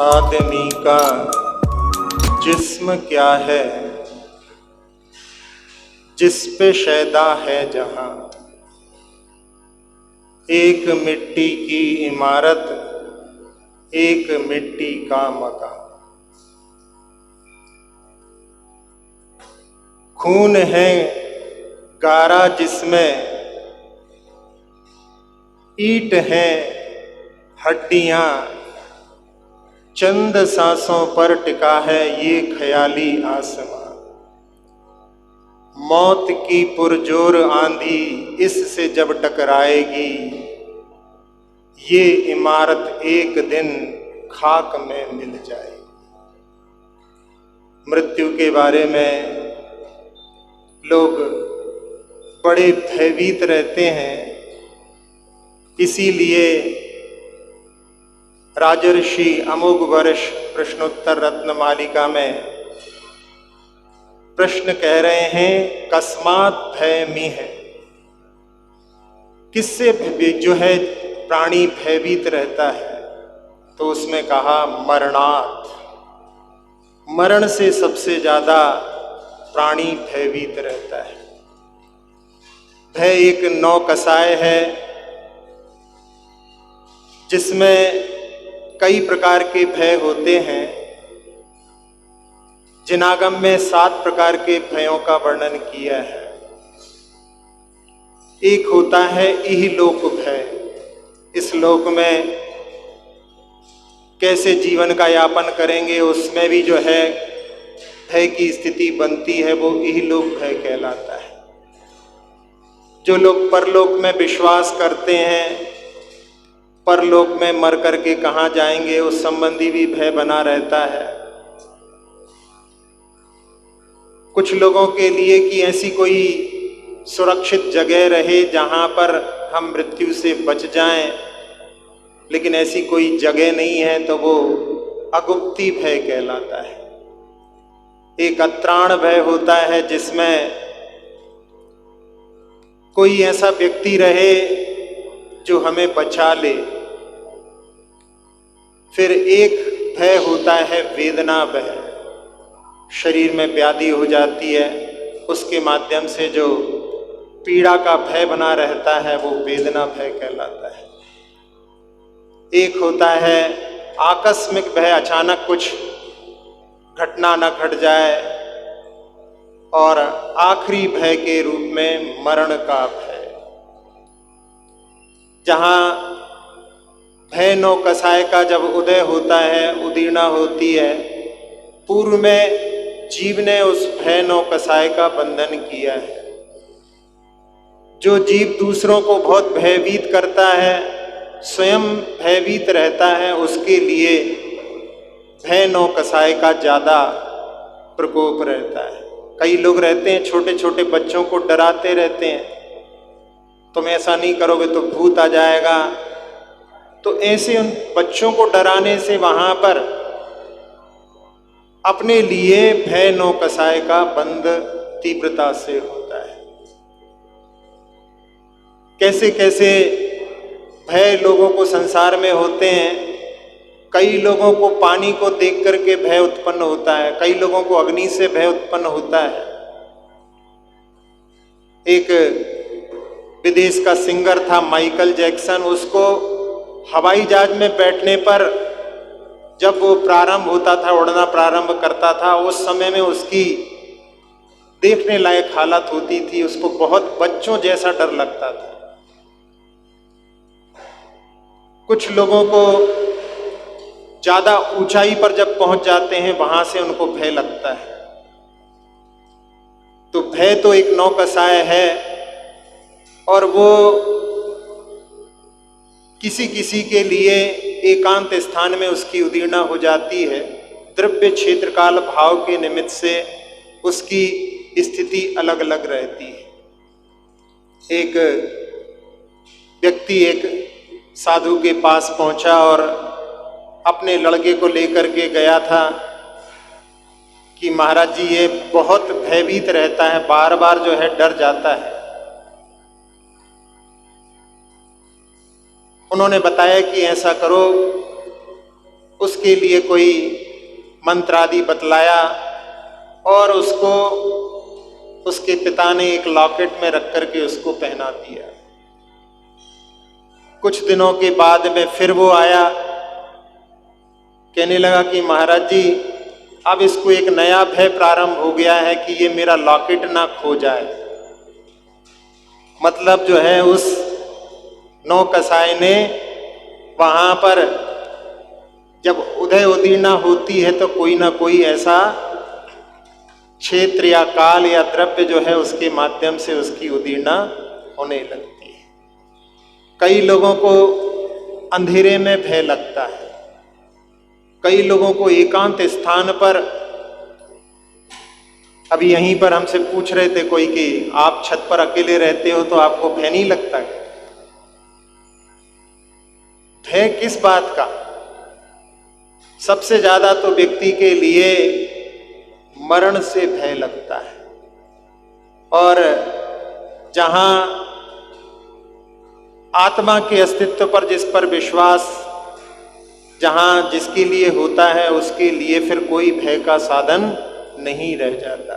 आदमी का जिस्म क्या है, जिस पे शैदा है जहां। एक मिट्टी की इमारत, एक मिट्टी का मकान। खून है गारा जिसमें, ईंट है हड्डियां, चंद सांसों पर टिका है ये ख्याली आसमां। मौत की पुरजोर आंधी इससे जब टकराएगी, ये इमारत एक दिन खाक में मिल जाएगी। मृत्यु के बारे में लोग बड़े भयभीत रहते हैं, इसीलिए राजर्षि अमोघ वर्ष प्रश्नोत्तर रत्नमालिका में प्रश्न कह रहे हैं, कस्मात् भयमिह, किससे जो है प्राणी भयभीत रहता है। तो उसमें कहा मरणात्, मरण से सबसे ज्यादा प्राणी भयभीत रहता है। भय एक नौकसाय है जिसमें कई प्रकार के भय होते हैं। जिनागम में 7 प्रकार के भयों का वर्णन किया है। एक होता है इहलोक भय, इस लोक में कैसे जीवन का यापन करेंगे, उसमें भी जो है भय की स्थिति बनती है, वो इहलोक भय कहलाता है। जो लोग परलोक में विश्वास करते हैं, परलोक में मर करके कहाँ जाएंगे, उस संबंधी भी भय बना रहता है। कुछ लोगों के लिए कि ऐसी कोई सुरक्षित जगह रहे जहाँ पर हम मृत्यु से बच जाएं, लेकिन ऐसी कोई जगह नहीं है, तो वो अगुप्ती भय कहलाता है। एक अत्राण भय होता है जिसमें कोई ऐसा व्यक्ति रहे जो हमें बचा ले। फिर एक भय होता है वेदना भय, शरीर में व्याधि हो जाती है, उसके माध्यम से जो पीड़ा का भय बना रहता है वो वेदना भय कहलाता है। एक होता है आकस्मिक भय, अचानक कुछ घटना न घट जाए। और आखिरी भय के रूप में मरण का भय, जहाँ भय नौकसाय का जब उदय होता है, उदीर्णा होती है, पूर्व में जीव ने उस भय नौकसाय का बंधन किया है। जो जीव दूसरों को बहुत भयभीत करता है, स्वयं भयभीत रहता है, उसके लिए भय नौकसाय का ज़्यादा प्रकोप रहता है। कई लोग रहते हैं छोटे छोटे बच्चों को डराते रहते हैं, तुम ऐसा नहीं करोगे तो भूत आ जाएगा। तो ऐसे उन बच्चों को डराने से वहाँ पर अपने लिए भय नौकसाय का बंध तीव्रता से होता है। कैसे कैसे भय लोगों को संसार में होते हैं। कई लोगों को पानी को देख करके भय उत्पन्न होता है, कई लोगों को अग्नि से भय उत्पन्न होता है। एक विदेश का सिंगर था माइकल जैक्सन, उसको हवाई जहाज में बैठने पर जब वो प्रारंभ होता था, उड़ना प्रारंभ करता था, उस समय में उसकी देखने लायक हालत होती थी। उसको बहुत बच्चों जैसा डर लगता था। कुछ लोगों को ज़्यादा ऊंचाई पर जब पहुंच जाते हैं, वहां से उनको भय लगता है। तो भय तो एक नौकसाय है, और वो किसी किसी के लिए एकांत स्थान में उसकी उदीर्णा हो जाती है। द्रव्य क्षेत्र काल भाव के निमित्त से उसकी स्थिति अलग अलग रहती है। एक व्यक्ति एक साधु के पास पहुंचा और अपने लड़के को लेकर के गया था कि महाराज जी ये बहुत भयभीत रहता है, बार बार जो है डर जाता है। उन्होंने बताया कि ऐसा करो, उसके लिए कोई मंत्र आदि बतलाया और उसको उसके पिता ने एक लॉकेट में रख करके उसको पहना दिया। कुछ दिनों के बाद में फिर वो आया, कहने लगा कि महाराज जी अब इसको एक नया भय प्रारंभ हो गया है कि ये मेरा लॉकेट ना खो जाए। मतलब जो है उस नौ कसाई ने वहां पर जब उदय उदीर्णा होती है तो कोई ना कोई ऐसा क्षेत्र या काल या द्रव्य जो है उसके माध्यम से उसकी उदीर्णा होने लगती है। कई लोगों को अंधेरे में भय लगता है, कई लोगों को एकांत स्थान पर, अभी यहीं पर हमसे पूछ रहे थे कोई कि आप छत पर अकेले रहते हो तो आपको भय नहीं लगता है? भय किस बात का? सबसे ज्यादा तो व्यक्ति के लिए मरण से भय लगता है। और जहां आत्मा के अस्तित्व पर जिस पर विश्वास जहां जिसके लिए होता है उसके लिए फिर कोई भय का साधन नहीं रह जाता।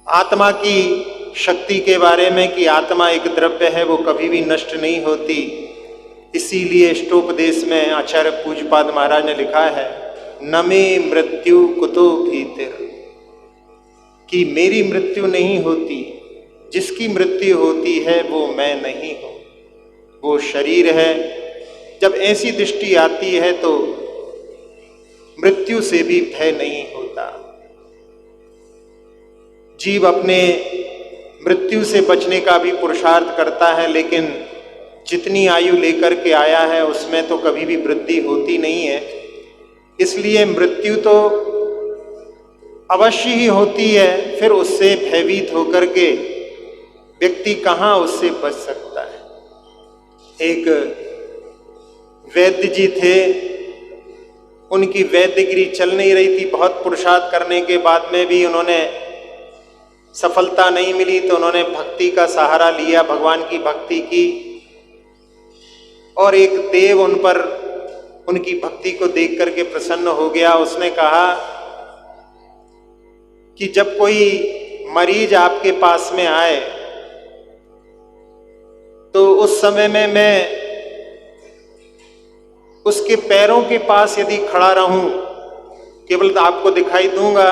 आत्मा की शक्ति के बारे में कि आत्मा एक द्रव्य है, वो कभी भी नष्ट नहीं होती, इसीलिए इष्टोपदेश में आचार्य पूज्यपाद महाराज ने लिखा है न मे मृत्यु कुतो भीतिर, कि मेरी मृत्यु नहीं होती, जिसकी मृत्यु होती है वो मैं नहीं हूं, वो शरीर है। जब ऐसी दृष्टि आती है तो मृत्यु से भी भय नहीं होता। जीव अपने मृत्यु से बचने का भी पुरुषार्थ करता है, लेकिन जितनी आयु लेकर के आया है उसमें तो कभी भी वृद्धि होती नहीं है। इसलिए मृत्यु तो अवश्य ही होती है, फिर उससे भयभीत होकर के व्यक्ति कहाँ उससे बच सकता है। एक वैद्य जी थे, उनकी वैद्यगिरी चल नहीं रही थी, बहुत पुरुषार्थ करने के बाद में भी उन्होंने सफलता नहीं मिली, तो उन्होंने भक्ति का सहारा लिया, भगवान की भक्ति की, और एक देव उन पर उनकी भक्ति को देख करके प्रसन्न हो गया। उसने कहा कि जब कोई मरीज आपके पास में आए तो उस समय में मैं उसके पैरों के पास यदि खड़ा रहूं, केवल आपको दिखाई दूंगा,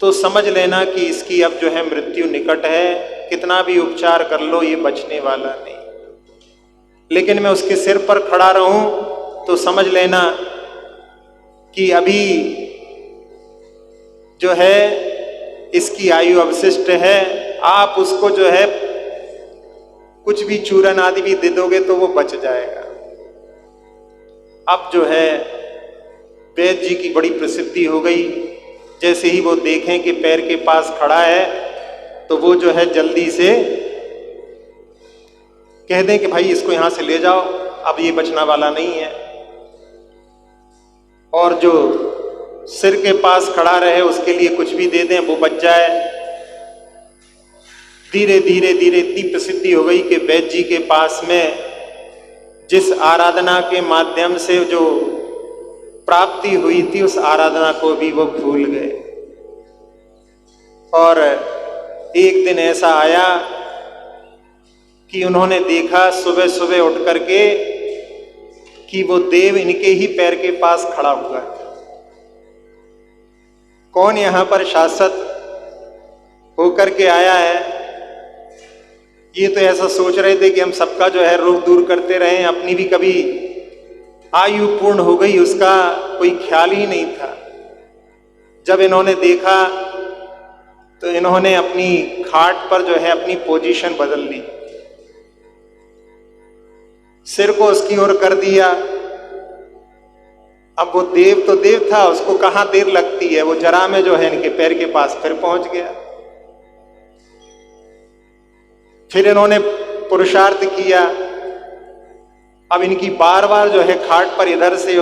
तो समझ लेना कि इसकी अब जो है मृत्यु निकट है, कितना भी उपचार कर लो ये बचने वाला नहीं। लेकिन मैं उसके सिर पर खड़ा रहूं तो समझ लेना कि अभी जो है इसकी आयु अवशिष्ट है, आप उसको जो है कुछ भी चूरन आदि भी दे दोगे तो वो बच जाएगा। अब जो है वैद्य जी की बड़ी प्रसिद्धि हो गई। जैसे ही वो देखें कि पैर के पास खड़ा है तो वो जो है जल्दी से कह दें कि भाई इसको यहां से ले जाओ, अब ये बचने वाला नहीं है। और जो सिर के पास खड़ा रहे उसके लिए कुछ भी दे दें, वो बच जाए। धीरे धीरे धीरे इतनी प्रसिद्धि हो गई कि वैद्य जी के पास में जिस आराधना के माध्यम से जो प्राप्ति हुई थी उस आराधना को भी वो भूल गए। और एक दिन ऐसा आया कि उन्होंने देखा सुबह सुबह उठ करके कि वो देव इनके ही पैर के पास खड़ा हुआ है। कौन यहां पर शाश्वत होकर के आया है? ये तो ऐसा सोच रहे थे कि हम सबका जो है रोग दूर करते रहें, अपनी भी कभी आयु पूर्ण हो गई उसका कोई ख्याल ही नहीं था। जब इन्होंने देखा तो इन्होंने अपनी खाट पर जो है अपनी पोजीशन बदल ली, सिर को उसकी ओर कर दिया। अब वो देव तो देव था, उसको कहां देर लगती है, वो जरा में जो है इनके पैर के पास फिर पहुंच गया। फिर इन्होंने पुरुषार्थ किया। अब इनकी बार बार जो है खाट पर इधर से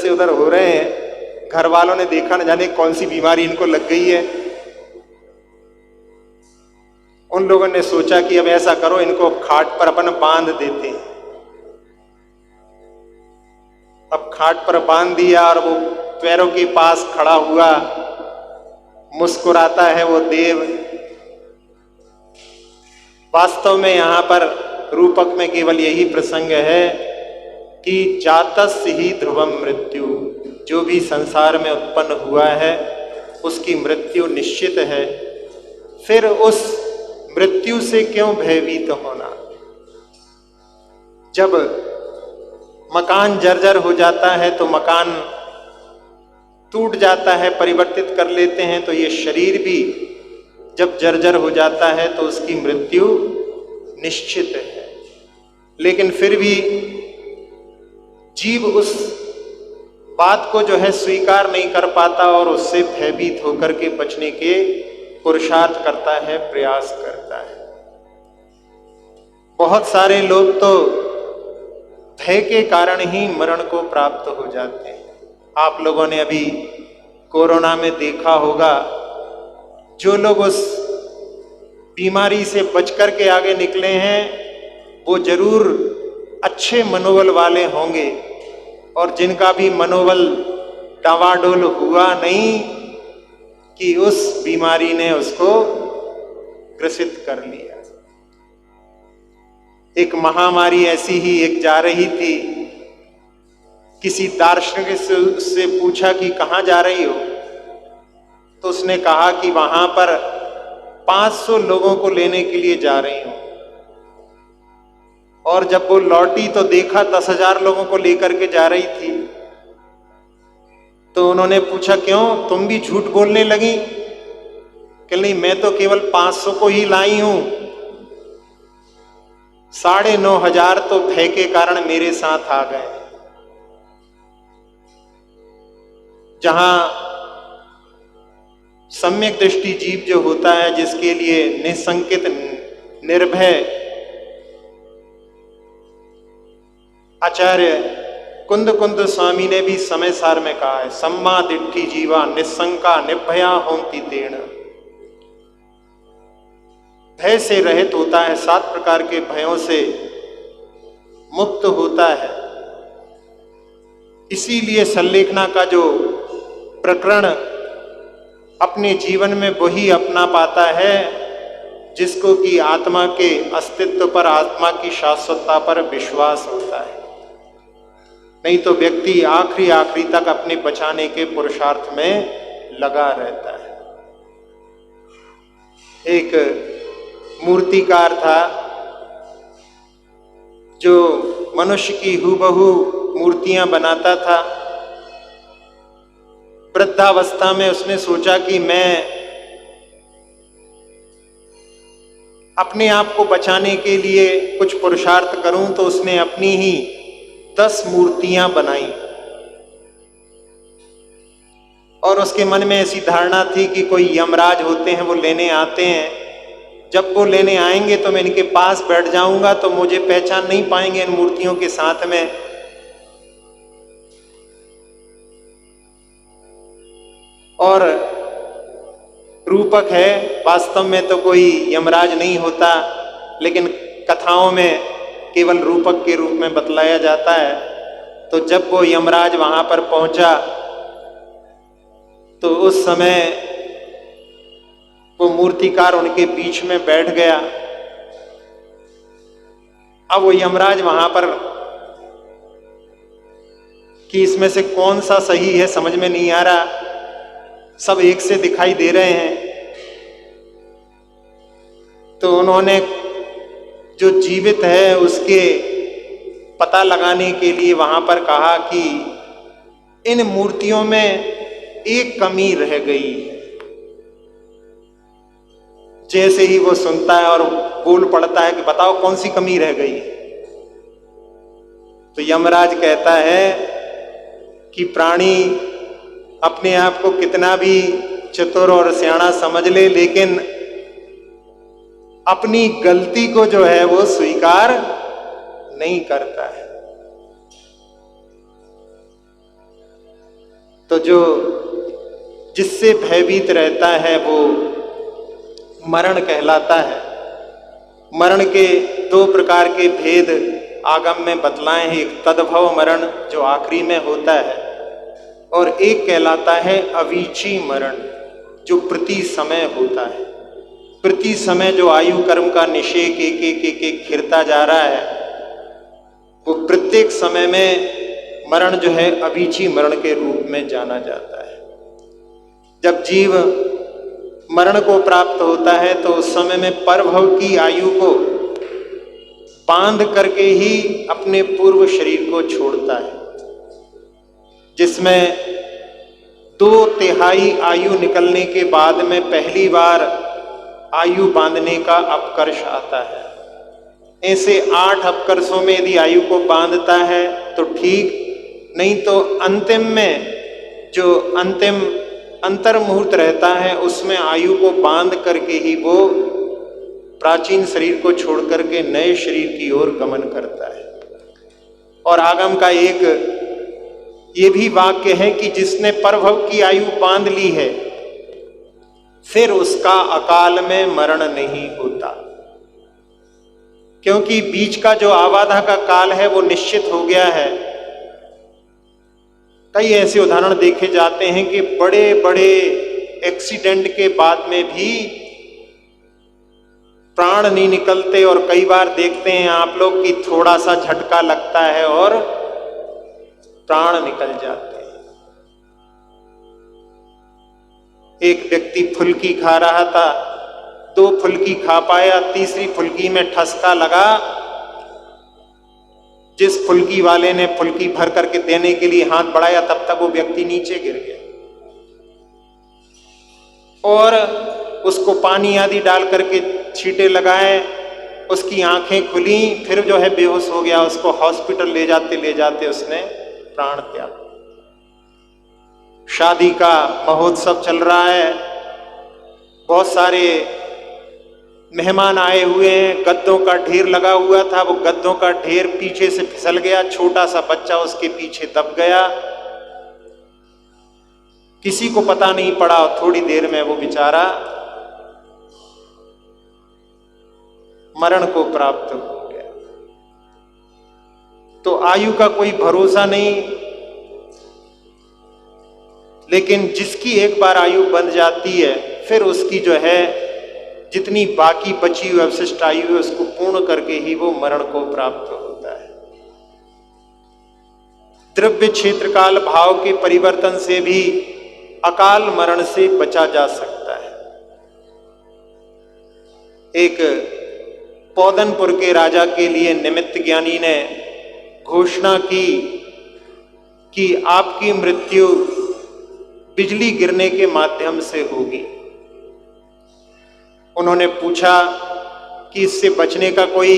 उधर हो रहे हैं। घर वालों ने देखा, न जाने कौन सी बीमारी इनको लग गई है। उन लोगों ने सोचा कि अब ऐसा करो, इनको खाट पर अपन बांध देते हैं। अब खाट पर बांध दिया और वो पैरों के पास खड़ा हुआ, मुस्कुराता है वो देव। वास्तव में यहाँ पर रूपक में केवल यही प्रसंग है कि जातस्य ही ध्रुवम मृत्यु, जो भी संसार में उत्पन्न हुआ है उसकी मृत्यु निश्चित है। फिर उस मृत्यु से क्यों भयभीत होना। जब मकान जर्जर हो जाता है तो मकान टूट जाता है, परिवर्तित कर लेते हैं, तो ये शरीर भी जब जर्जर हो जाता है तो उसकी मृत्यु निश्चित है। लेकिन फिर भी जीव उस बात को जो है स्वीकार नहीं कर पाता और उससे भयभीत होकर के बचने के पुरुषार्थ करता है, प्रयास करता है। बहुत सारे लोग तो भय के कारण ही मरण को प्राप्त हो जाते हैं। आप लोगों ने अभी कोरोना में देखा होगा, जो लोग उस बीमारी से बचकर के आगे निकले हैं वो जरूर अच्छे मनोबल वाले होंगे, और जिनका भी मनोबल डावाडोल हुआ नहीं कि उस बीमारी ने उसको ग्रसित कर लिया। एक महामारी ऐसी ही एक जा रही थी, किसी दार्शनिक से पूछा कि कहाँ जा रही हो, तो उसने कहा कि वहां पर 500 लोगों को लेने के लिए जा रही हूं। और जब वो लौटी तो देखा 10,000 लोगों को लेकर के जा रही थी। तो उन्होंने पूछा क्यों, तुम भी झूठ बोलने लगी? कि नहीं, मैं तो केवल 500 को ही लाई हूं, 9,500 तो भय के कारण मेरे साथ आ गए। जहां सम्यक दृष्टि जीव जो होता है, जिसके लिए निसंकित निर्भय आचार्य कुंद कुंद स्वामी ने भी समय सार में कहा है, सम्मा दिट्ठी जीवा निसंका निर्भया होंती तेण। भय से रहित होता है, 7 प्रकार के भयों से मुक्त होता है। इसीलिए संलेखना का जो प्रकरण अपने जीवन में वही अपना पाता है जिसको कि आत्मा के अस्तित्व पर, आत्मा की शाश्वतता पर विश्वास होता है। नहीं तो व्यक्ति आखिरी तक अपने बचाने के पुरुषार्थ में लगा रहता है। एक मूर्तिकार था जो मनुष्य की हूबहू मूर्तियां बनाता था। वृद्धावस्था में उसने सोचा कि मैं अपने आप को बचाने के लिए कुछ पुरुषार्थ करूं, तो उसने अपनी ही 10 मूर्तियां बनाई। और उसके मन में ऐसी धारणा थी कि कोई यमराज होते हैं, वो लेने आते हैं, जब वो लेने आएंगे तो मैं इनके पास बैठ जाऊंगा तो मुझे पहचान नहीं पाएंगे इन मूर्तियों के साथ में। और रूपक है, वास्तव में तो कोई यमराज नहीं होता, लेकिन कथाओं में केवल रूपक के रूप में बतलाया जाता है। तो जब वो यमराज वहां पर पहुंचा तो उस समय वो मूर्तिकार उनके बीच में बैठ गया। अब वो यमराज वहां पर कि इसमें से कौन सा सही है समझ में नहीं आ रहा, सब एक से दिखाई दे रहे हैं। तो उन्होंने जो जीवित है उसके पता लगाने के लिए वहां पर कहा कि इन मूर्तियों में एक कमी रह गई है। जैसे ही वो सुनता है और बोल पड़ता है कि बताओ कौन सी कमी रह गई है, तो यमराज कहता है कि प्राणी अपने आप को कितना भी चतुर और सियाना समझ ले, लेकिन अपनी गलती को जो है वो स्वीकार नहीं करता है। तो जो जिससे भयभीत रहता है वो मरण कहलाता है। मरण के 2 प्रकार के भेद आगम में बतलाए हैं, एक तद्भव मरण जो आखिरी में होता है, और एक कहलाता है अवीची मरण जो प्रति समय होता है। प्रति समय जो आयु कर्म का निषेक एक एक एक एक खिरता जा रहा है, वो प्रत्येक समय में मरण जो है अवीची मरण के रूप में जाना जाता है। जब जीव मरण को प्राप्त होता है तो उस समय में परभव की आयु को बांध करके ही अपने पूर्व शरीर को छोड़ता है, जिसमें 2/3 आयु निकलने के बाद में पहली बार आयु बांधने का अपकर्ष आता है। ऐसे 8 अपकर्षों में यदि आयु को बांधता है तो ठीक, नहीं तो अंतिम में जो अंतिम अंतर मुहूर्त रहता है उसमें आयु को बांध करके ही वो प्राचीन शरीर को छोड़ करके नए शरीर की ओर गमन करता है। और आगम का एक ये भी वाक्य है कि जिसने परभव की आयु बांध ली है फिर उसका अकाल में मरण नहीं होता, क्योंकि बीच का जो आबाधा का काल है वो निश्चित हो गया है। कई ऐसे उदाहरण देखे जाते हैं कि बड़े बड़े एक्सीडेंट के बाद में भी प्राण नहीं निकलते, और कई बार देखते हैं आप लोग कि थोड़ा सा झटका लगता है और प्राण निकल जाते हैं। एक व्यक्ति फुल्की खा रहा था, 2 फुल्की खा पाया, तीसरी फुल्की में ठसका लगा। जिस फुल्की वाले ने फुल्की भर करके देने के लिए हाथ बढ़ाया तब तक वो व्यक्ति नीचे गिर गया, और उसको पानी आदि डाल करके छींटे लगाए, उसकी आंखें खुली, फिर जो है बेहोश हो गया। उसको हॉस्पिटल ले जाते उसने प्राण त्याग। शादी का महोत्सव चल रहा है, बहुत सारे मेहमान आए हुए हैं, गद्दों का ढेर लगा हुआ था, वो गद्दों का ढेर पीछे से फिसल गया, छोटा सा बच्चा उसके पीछे दब गया, किसी को पता नहीं पड़ा, और थोड़ी देर में वो बेचारा मरण को प्राप्त हो गया। तो आयु का कोई भरोसा नहीं, लेकिन जिसकी एक बार आयु बंध जाती है फिर उसकी जो है जितनी बाकी बची हुई अवशिष्ट आयु है उसको पूर्ण करके ही वो मरण को प्राप्त होता है। द्रव्य क्षेत्र काल भाव के परिवर्तन से भी अकाल मरण से बचा जा सकता है। एक पौदनपुर के राजा के लिए निमित्त ज्ञानी ने घोषणा की कि आपकी मृत्यु बिजली गिरने के माध्यम से होगी। उन्होंने पूछा कि इससे बचने का कोई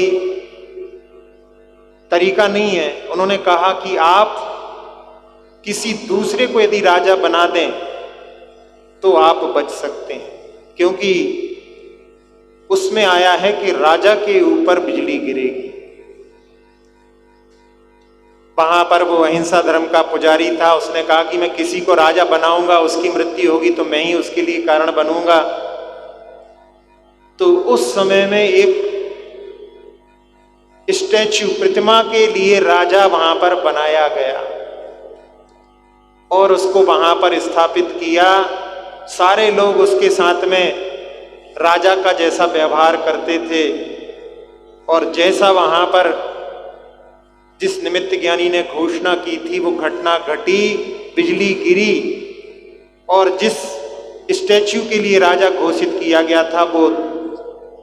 तरीका नहीं है। उन्होंने कहा कि आप किसी दूसरे को यदि राजा बना दें तो आप बच सकते हैं, क्योंकि उसमें आया है कि राजा के ऊपर बिजली गिरेगी। वहां पर वो अहिंसा धर्म का पुजारी था, उसने कहा कि मैं किसी को राजा बनाऊंगा, उसकी मृत्यु होगी तो मैं ही उसके लिए कारण बनूंगा। तो उस समय में एक स्टैच्यू, प्रतिमा के लिए राजा वहां पर बनाया गया और उसको वहां पर स्थापित किया। सारे लोग उसके साथ में राजा का जैसा व्यवहार करते थे, और जैसा वहां पर जिस निमित्त ज्ञानी ने घोषणा की थी वो घटना घटी, बिजली गिरी, और जिस स्टैच्यू के लिए राजा घोषित किया गया था वो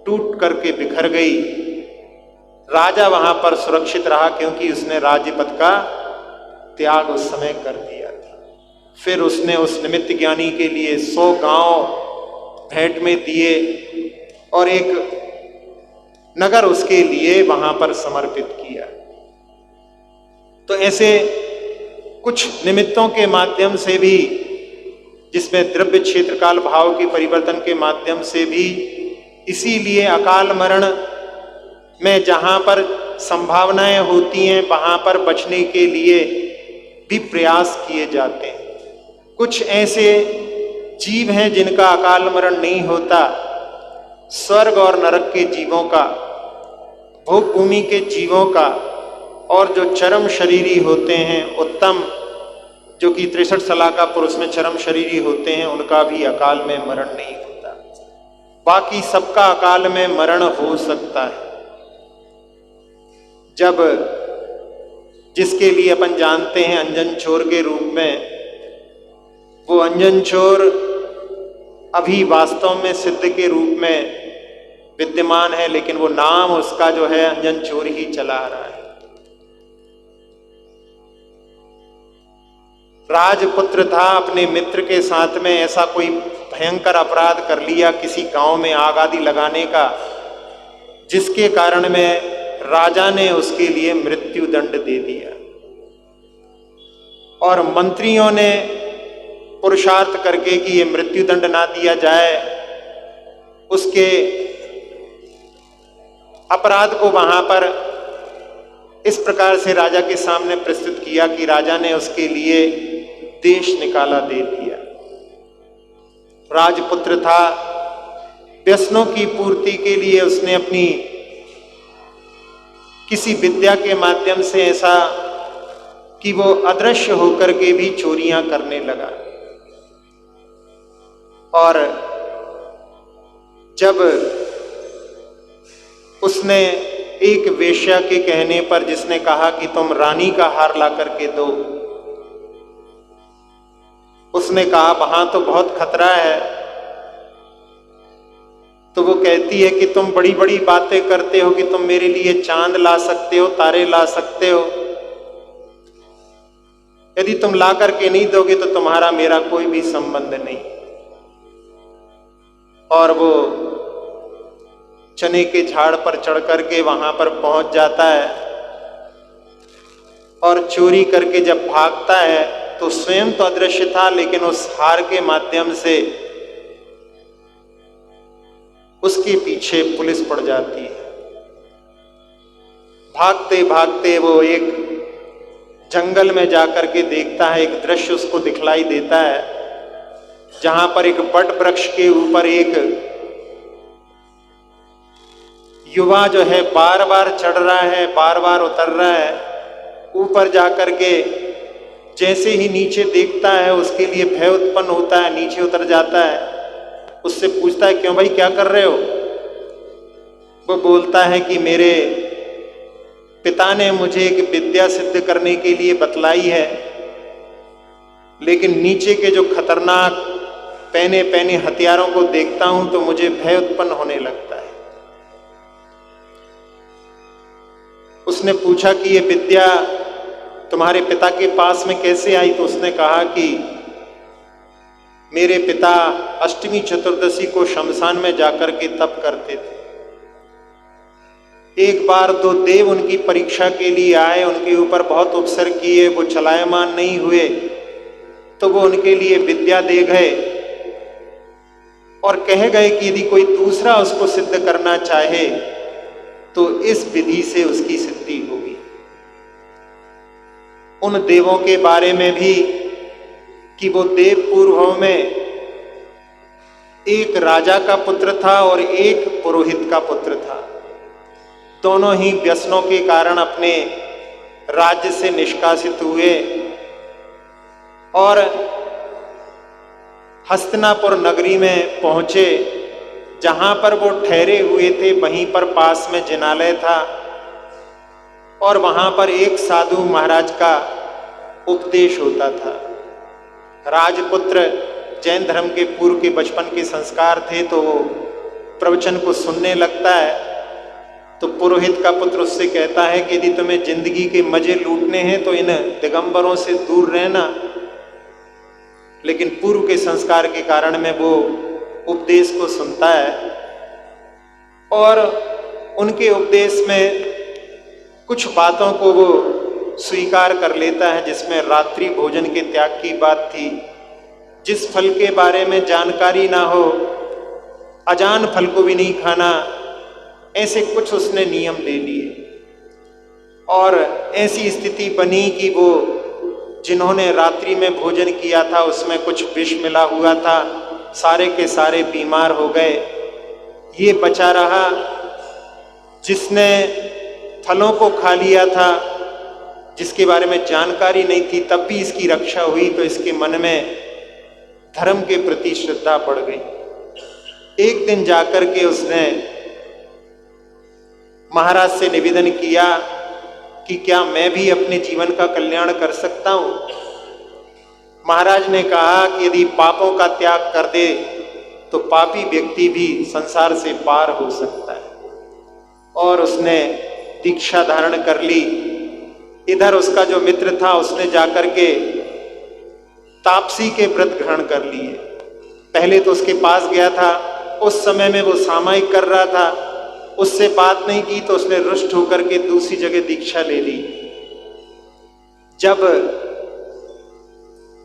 टूट करके बिखर गई। राजा वहां पर सुरक्षित रहा क्योंकि उसने राज्य पद का त्याग उस समय कर दिया था। फिर उसने उस निमित्त ज्ञानी के लिए 100 गांव भेंट में दिए और एक नगर उसके लिए वहां पर समर्पित किया। तो ऐसे कुछ निमित्तों के माध्यम से भी, जिसमें द्रव्य क्षेत्र काल भाव के परिवर्तन के माध्यम से भी, इसीलिए अकाल मरण में जहां पर संभावनाएं होती हैं वहां पर बचने के लिए भी प्रयास किए जाते हैं। कुछ ऐसे जीव हैं जिनका अकाल मरण नहीं होता, स्वर्ग और नरक के जीवों का, भोग भूमि के जीवों का, और जो चरम शरीरी होते हैं उत्तम, जो कि 63 साल का पुरुष में चरम शरीरी होते हैं, उनका भी अकाल में मरण नहीं होता। बाकी सबका अकाल में मरण हो सकता है। जब जिसके लिए अपन जानते हैं अंजन चोर के रूप में, वो अंजन चोर अभी वास्तव में सिद्ध के रूप में विद्यमान है, लेकिन वो नाम उसका जो है अंजन चोर ही चला रहा है। राजपुत्र था, अपने मित्र के साथ में ऐसा कोई भयंकर अपराध कर लिया किसी गांव में आग आदि लगाने का, जिसके कारण में राजा ने उसके लिए मृत्यु दंड दे दिया। और मंत्रियों ने पुरुषार्थ करके कि ये मृत्यु दंड ना दिया जाए, उसके अपराध को वहां पर इस प्रकार से राजा के सामने प्रस्तुत किया कि राजा ने उसके लिए देश निकाला दे दिया। राजपुत्र था, व्यसनों की पूर्ति के लिए उसने अपनी किसी विद्या के माध्यम से ऐसा कि वो अदृश्य होकर के भी चोरियां करने लगा। और जब उसने एक वेश्या के कहने पर, जिसने कहा कि तुम रानी का हार ला करके दो, उसने कहा वहां तो बहुत खतरा है, तो वो कहती है कि तुम बड़ी बड़ी बातें करते हो कि तुम मेरे लिए चांद ला सकते हो, तारे ला सकते हो, यदि तुम ला करके नहीं दोगे तो तुम्हारा मेरा कोई भी संबंध नहीं। और वो चने के झाड़ पर चढ़ करके वहां पर पहुंच जाता है और चोरी करके जब भागता है तो स्वयं तो अदृश्य था, लेकिन उस हार के माध्यम से उसके पीछे पुलिस पड़ जाती है। भागते भागते वो एक जंगल में जाकर के देखता है, एक दृश्य उसको दिखलाई देता है जहां पर एक बट वृक्ष के ऊपर एक युवा जो है बार बार चढ़ रहा है, बार बार उतर रहा है। ऊपर जाकर के जैसे ही नीचे देखता है उसके लिए भय उत्पन्न होता है, नीचे उतर जाता है। उससे पूछता है क्यों भाई, क्या कर रहे हो? वो बोलता है कि मेरे पिता ने मुझे एक विद्या सिद्ध करने के लिए बतलाई है, लेकिन नीचे के जो खतरनाक पहने पहने हथियारों को देखता हूं तो मुझे भय उत्पन्न होने लगता है। उसने पूछा कि ये विद्या तुम्हारे पिता के पास में कैसे आई? तो उसने कहा कि मेरे पिता अष्टमी चतुर्दशी को शमशान में जाकर के तप करते थे। एक बार दो देव उनकी परीक्षा के लिए आए, उनके ऊपर बहुत उपसर्ग किए, वो चलायमान नहीं हुए, तो वो उनके लिए विद्या दे गए और कह गए कि यदि कोई दूसरा उसको सिद्ध करना चाहे तो इस विधि से उसकी सिद्धि होगी। उन देवों के बारे में भी कि वो देव पूर्वों में एक राजा का पुत्र था और एक पुरोहित का पुत्र था। दोनों ही व्यसनों के कारण अपने राज्य से निष्कासित हुए और हस्तिनापुर नगरी में पहुंचे। जहां पर वो ठहरे हुए थे वहीं पर पास में जिनालय था और वहां पर एक साधु महाराज का उपदेश होता था। राजपुत्र जैन धर्म के पूर्व के बचपन के संस्कार थे तो वो प्रवचन को सुनने लगता है। तो पुरोहित का पुत्र उससे कहता है कि यदि तुम्हें जिंदगी के मजे लूटने हैं तो इन दिगंबरों से दूर रहना, लेकिन पूर्व के संस्कार के कारण में वो उपदेश को सुनता है और उनके उपदेश में कुछ बातों को वो स्वीकार कर लेता है, जिसमें रात्रि भोजन के त्याग की बात थी। जिस फल के बारे में जानकारी ना हो, अजान फल को भी नहीं खाना, ऐसे कुछ उसने नियम ले लिए। और ऐसी स्थिति बनी कि वो जिन्होंने रात्रि में भोजन किया था उसमें कुछ विष मिला हुआ था, सारे के सारे बीमार हो गए। ये बचा रहा, जिसने फलों को खा लिया था जिसके बारे में जानकारी नहीं थी, तब भी इसकी रक्षा हुई, तो इसके मन में धर्म के प्रति श्रद्धा बढ़ गई। एक दिन जाकर के उसने महाराज से निवेदन किया कि क्या मैं भी अपने जीवन का कल्याण कर सकता हूं। महाराज ने कहा कि यदि पापों का त्याग कर दे तो पापी व्यक्ति भी संसार से पार हो सकता है। और उसने दीक्षा धारण कर ली। इधर उसका जो मित्र था उसने जाकर के तापसी के व्रत ग्रहण कर लिए। पहले तो उसके पास गया था, उस समय में वो सामायिक कर रहा था, उससे बात नहीं की तो उसने रुष्ट होकर के दूसरी जगह दीक्षा ले ली। जब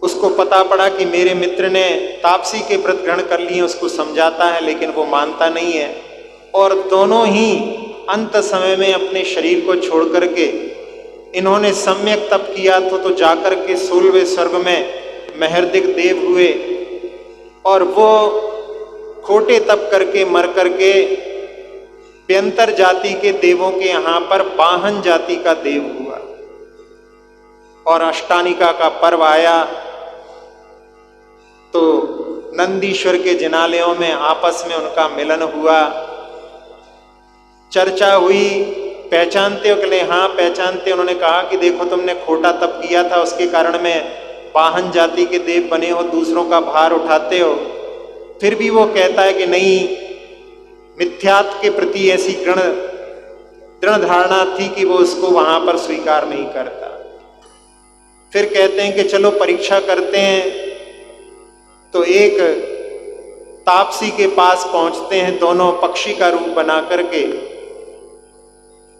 उसको पता पड़ा कि मेरे मित्र ने तापसी के व्रत ग्रहण कर लिए, उसको समझाता है लेकिन वो मानता नहीं है, और दोनों ही अंत समय में अपने शरीर को छोड़ करके इन्होंने सम्यक तप किया तो जाकर के 16वें स्वर्ग में महर्दिक देव हुए, और वो खोटे तप करके मर करके व्यंतर जाति के देवों के यहाँ पर वाहन जाति का देव हुआ। और अष्टानिका का पर्व आया तो नंदीश्वर के जिनालयों में आपस में उनका मिलन हुआ। चर्चा हुई, पहचानते हो? कहले हाँ पहचानते। उन्होंने कहा कि देखो तुमने खोटा तप किया था, उसके कारण में वाहन जाति के देव बने हो, दूसरों का भार उठाते हो। फिर भी वो कहता है कि नहीं, मिथ्यात्व के प्रति ऐसी दृढ़ धारणा थी कि वो उसको वहां पर स्वीकार नहीं करता। फिर कहते हैं कि चलो परीक्षा करते हैं। तो एक तापसी के पास पहुंचते हैं, दोनों पक्षी का रूप बना करके,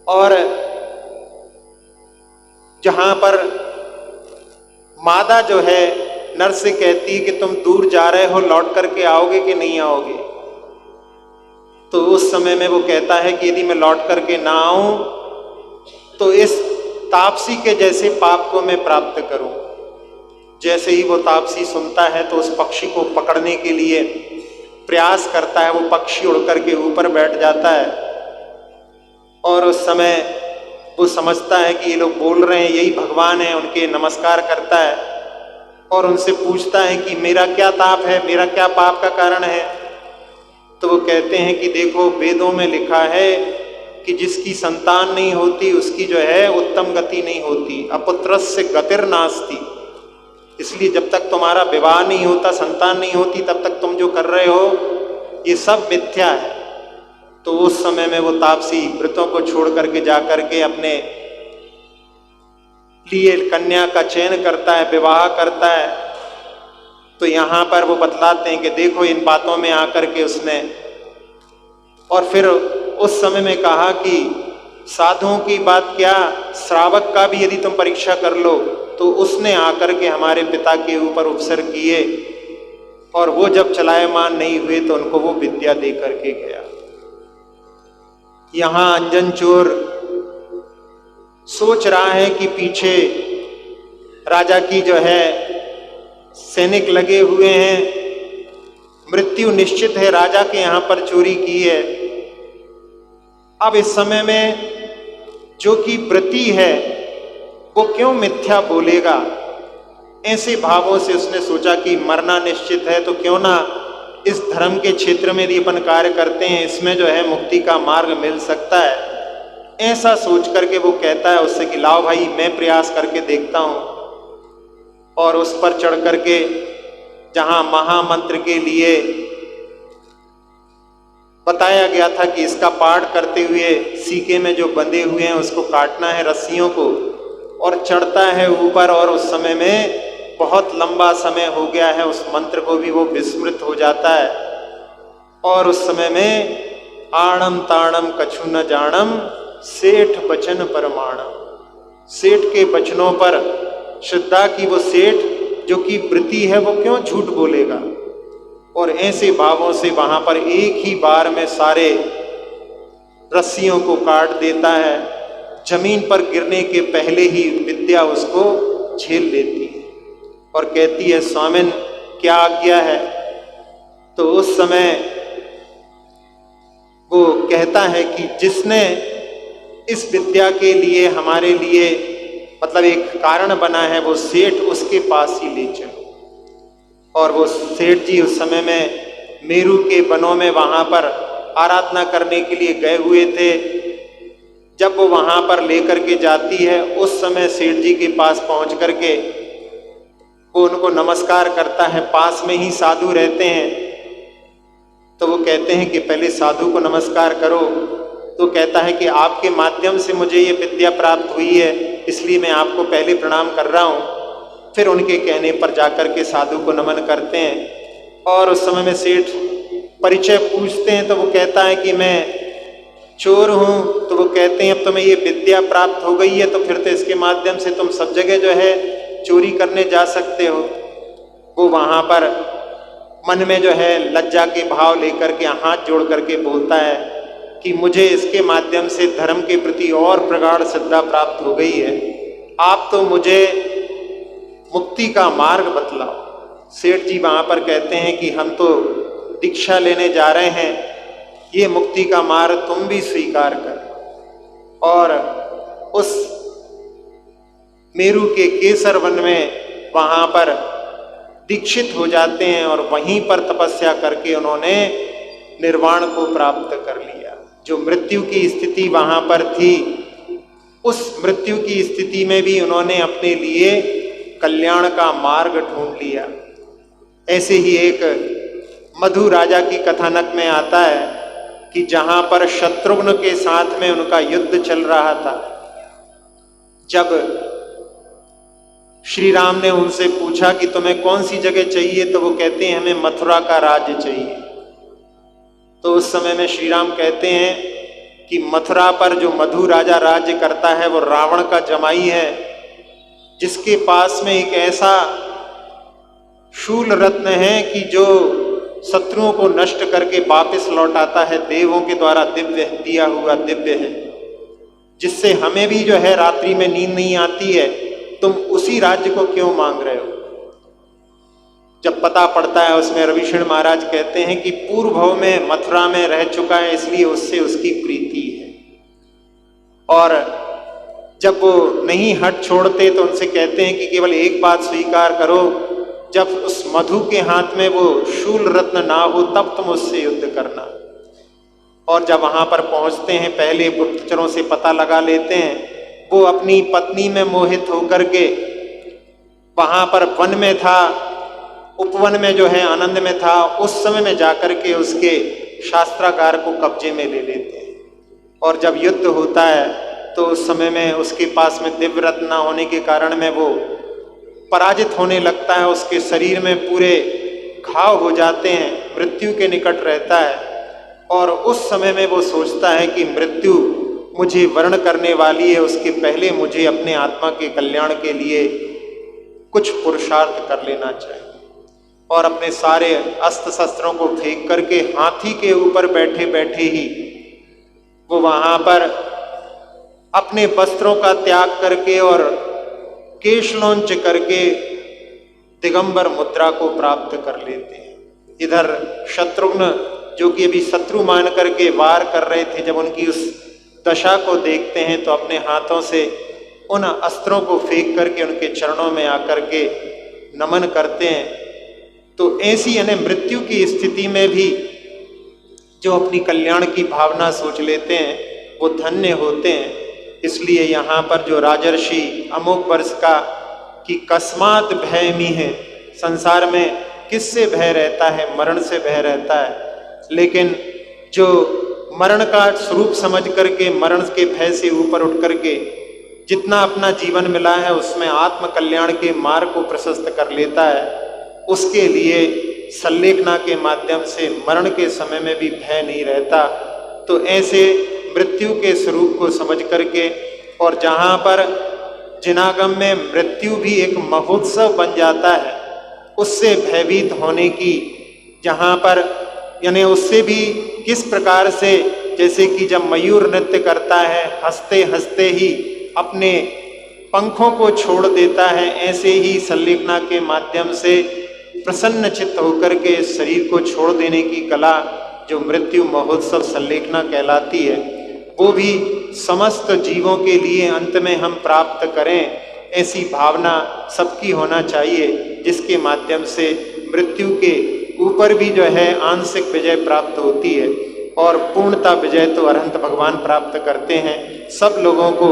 और जहां पर मादा जो है नर से कहती है कि तुम दूर जा रहे हो, लौट करके आओगे कि नहीं आओगे। तो उस समय में वो कहता है कि यदि मैं लौट करके ना आऊं तो इस तापसी के जैसे पाप को मैं प्राप्त करूं। जैसे ही वो तापसी सुनता है तो उस पक्षी को पकड़ने के लिए प्रयास करता है। वो पक्षी उड़ करके ऊपर बैठ जाता है, और उस समय वो समझता है कि ये लोग बोल रहे हैं यही भगवान है, उनके नमस्कार करता है और उनसे पूछता है कि मेरा क्या ताप है, मेरा क्या पाप का कारण है। तो वो कहते हैं कि देखो वेदों में लिखा है कि जिसकी संतान नहीं होती उसकी जो है उत्तम गति नहीं होती, अपुत्रस्य गतिर्नास्ति। इसलिए जब तक तुम्हारा विवाह नहीं होता, संतान नहीं होती, तब तक तुम जो कर रहे हो ये सब मिथ्या है। तो उस समय में वो तापसी व्रतों को छोड़ करके जा करके अपने लिए कन्या का चयन करता है, विवाह करता है। तो यहाँ पर वो बतलाते हैं कि देखो इन बातों में आकर के उसने, और फिर उस समय में कहा कि साधुओं की बात क्या, श्रावक का भी यदि तुम परीक्षा कर लो। तो उसने आकर के हमारे पिता के ऊपर उपसर्ग किए, और वो जब चलायमान नहीं हुए तो उनको वो विद्या दे करके गया। यहाँ अंजन चोर सोच रहा है कि पीछे राजा की जो है सैनिक लगे हुए हैं, मृत्यु निश्चित है, राजा के यहाँ पर चोरी की है। अब इस समय में जो कि व्रती है वो क्यों मिथ्या बोलेगा। ऐसे भावों से उसने सोचा कि मरना निश्चित है, तो क्यों ना इस धर्म के क्षेत्र में यदि अपन कार्य करते हैं, इसमें जो है मुक्ति का मार्ग मिल सकता है। ऐसा सोच करके वो कहता है उससे कि लाओ भाई मैं प्रयास करके देखता हूं। और उस पर चढ़ करके जहां महामंत्र के लिए बताया गया था कि इसका पाठ करते हुए सीके में जो बंधे हुए हैं उसको काटना है रस्सियों को, और चढ़ता है ऊपर। और उस समय में बहुत लंबा समय हो गया है, उस मंत्र को भी वो विस्मृत हो जाता है। और उस समय में आणम ताणम कछु न जानम सेठ बचन परमाणम, सेठ के वचनों पर श्रद्धा की वो सेठ जो कि व्रती है वो क्यों झूठ बोलेगा। और ऐसे भावों से वहां पर एक ही बार में सारे रस्सियों को काट देता है। जमीन पर गिरने के पहले ही विद्या उसको झेल लेती है और कहती है स्वामिन क्या आज्ञा है। तो उस समय वो कहता है कि जिसने इस विद्या के लिए हमारे लिए मतलब एक कारण बना है, वो सेठ उसके पास ही ले चलो। और वो सेठ जी उस समय में मेरू के वनों में वहाँ पर आराधना करने के लिए गए हुए थे। जब वो वहाँ पर लेकर के जाती है, उस समय सेठ जी के पास पहुँच करके वो उनको नमस्कार करता है। पास में ही साधु रहते हैं, तो वो कहते हैं कि पहले साधु को नमस्कार करो। तो कहता है कि आपके माध्यम से मुझे ये विद्या प्राप्त हुई है, इसलिए मैं आपको पहले प्रणाम कर रहा हूँ। फिर उनके कहने पर जाकर के साधु को नमन करते हैं। और उस समय में सेठ परिचय पूछते हैं, तो वो कहता है कि मैं चोर हूँ। तो वो कहते हैं अब तुम्हें ये विद्या प्राप्त हो गई है, तो फिर तो इसके माध्यम से तुम सब जगह जो है चोरी करने जा सकते हो। वो वहाँ पर मन में जो है लज्जा के भाव लेकर के हाथ जोड़ करके बोलता है कि मुझे इसके माध्यम से धर्म के प्रति और प्रगाढ़ श्रद्धा प्राप्त हो गई है, आप तो मुझे मुक्ति का मार्ग बतलाओ। सेठ जी वहाँ पर कहते हैं कि हम तो दीक्षा लेने जा रहे हैं, ये मुक्ति का मार्ग तुम भी स्वीकार कर। और उस मेरू के केसर वन में वहाँ पर दीक्षित हो जाते हैं और वहीं पर तपस्या करके उन्होंने निर्वाण को प्राप्त कर लिया। जो मृत्यु की स्थिति वहाँ पर थी, उस मृत्यु की स्थिति में भी उन्होंने अपने लिए कल्याण का मार्ग ढूंढ लिया। ऐसे ही एक मधु राजा की कथानक में आता है कि जहाँ पर शत्रुघ्न के साथ में उनका युद्ध चल रहा था, जब श्री राम ने उनसे पूछा कि तुम्हें कौन सी जगह चाहिए, तो वो कहते हैं हमें मथुरा का राज्य चाहिए। तो उस समय में श्री राम कहते हैं कि मथुरा पर जो मधु राजा राज्य करता है वो रावण का जमाई है, जिसके पास में एक ऐसा शूल रत्न है कि जो शत्रुओं को नष्ट करके वापस लौटाता है, देवों के द्वारा दिव्य दिया हुआ दिव्य है, जिससे हमें भी जो है रात्रि में नींद नहीं आती है। तुम उसी राज्य को क्यों मांग रहे हो? जब पता पड़ता है, उसमें रविशरण महाराज कहते हैं कि पूर्व भव में मथुरा में रह चुका है, इसलिए उससे उसकी प्रीति है। और जब वो नहीं हट छोड़ते तो उनसे कहते हैं कि केवल एक बात स्वीकार करो, जब उस मधु के हाथ में वो शूल रत्न ना हो तब तुम उससे युद्ध करना। और जब वहां पर पहुंचते हैं, पहले गुप्तचरों से पता लगा लेते हैं। वो अपनी पत्नी में मोहित होकर के वहां पर वन में था, उपवन में जो है आनंद में था। उस समय में जाकर के उसके शास्त्रागार को कब्जे में ले लेते हैं। और जब युद्ध होता है तो उस समय में उसके पास में दिव्य रत्न न होने के कारण में वो पराजित होने लगता है। उसके शरीर में पूरे घाव हो जाते हैं, मृत्यु के निकट रहता है। और उस समय में वो सोचता है कि मृत्यु मुझे वर्ण करने वाली है, उसके पहले मुझे अपने आत्मा के कल्याण के लिए कुछ पुरुषार्थ कर लेना चाहिए। और अपने सारे अस्त्र शस्त्रों को फेंक करके हाथी के ऊपर बैठे बैठे ही वो वहां पर अपने वस्त्रों का त्याग करके और केशलोंच करके दिगंबर मुद्रा को प्राप्त कर लेते हैं। इधर शत्रुघ्न जो कि अभी शत्रु मान करके वार कर रहे थे, जब उनकी उस दशा को देखते हैं तो अपने हाथों से उन अस्त्रों को फेंक करके उनके चरणों में आकर के नमन करते हैं। तो ऐसी यानी मृत्यु की स्थिति में भी जो अपनी कल्याण की भावना सोच लेते हैं वो धन्य होते हैं। इसलिए यहाँ पर जो राजर्षि अमोघ वर्ष का कि कस्मात भयमी है, संसार में किससे भय रहता है? मरण से भय रहता है। लेकिन जो मरण का स्वरूप समझ करके मरण के भय से ऊपर उठ करके जितना अपना जीवन मिला है उसमें आत्म कल्याण के मार्ग को प्रशस्त कर लेता है, उसके लिए संलेखना के माध्यम से मरण के समय में भी भय नहीं रहता। तो ऐसे मृत्यु के स्वरूप को समझ करके, और जहाँ पर जिनागम में मृत्यु भी एक महोत्सव बन जाता है, उससे भयभीत होने की, जहाँ पर यानी उससे भी किस प्रकार से, जैसे कि जब मयूर नृत्य करता है हंसते हंसते ही अपने पंखों को छोड़ देता है, ऐसे ही संलेखना के माध्यम से प्रसन्न चित्त होकर के शरीर को छोड़ देने की कला जो मृत्यु महोत्सव संलेखना कहलाती है, वो भी समस्त जीवों के लिए अंत में हम प्राप्त करें ऐसी भावना सबकी होना चाहिए, जिसके माध्यम से मृत्यु के ऊपर भी जो है आंशिक विजय प्राप्त होती है और पूर्णता विजय तो अरहंत भगवान प्राप्त करते हैं। सब लोगों को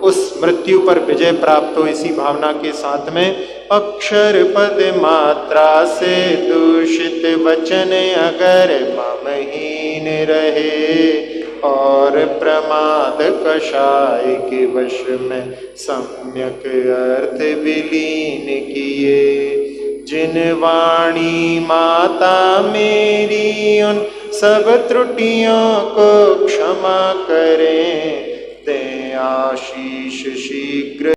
उस मृत्यु पर विजय प्राप्त हो, इसी भावना के साथ में अक्षर पद मात्रा से दूषित वचन अगर ममहीन रहे और प्रमाद कषाय के वश में सम्यक अर्थ विलीन किए। जिन वाणी माता मेरी उन सब त्रुटियों को क्षमा करें, दे आशीष शीघ्र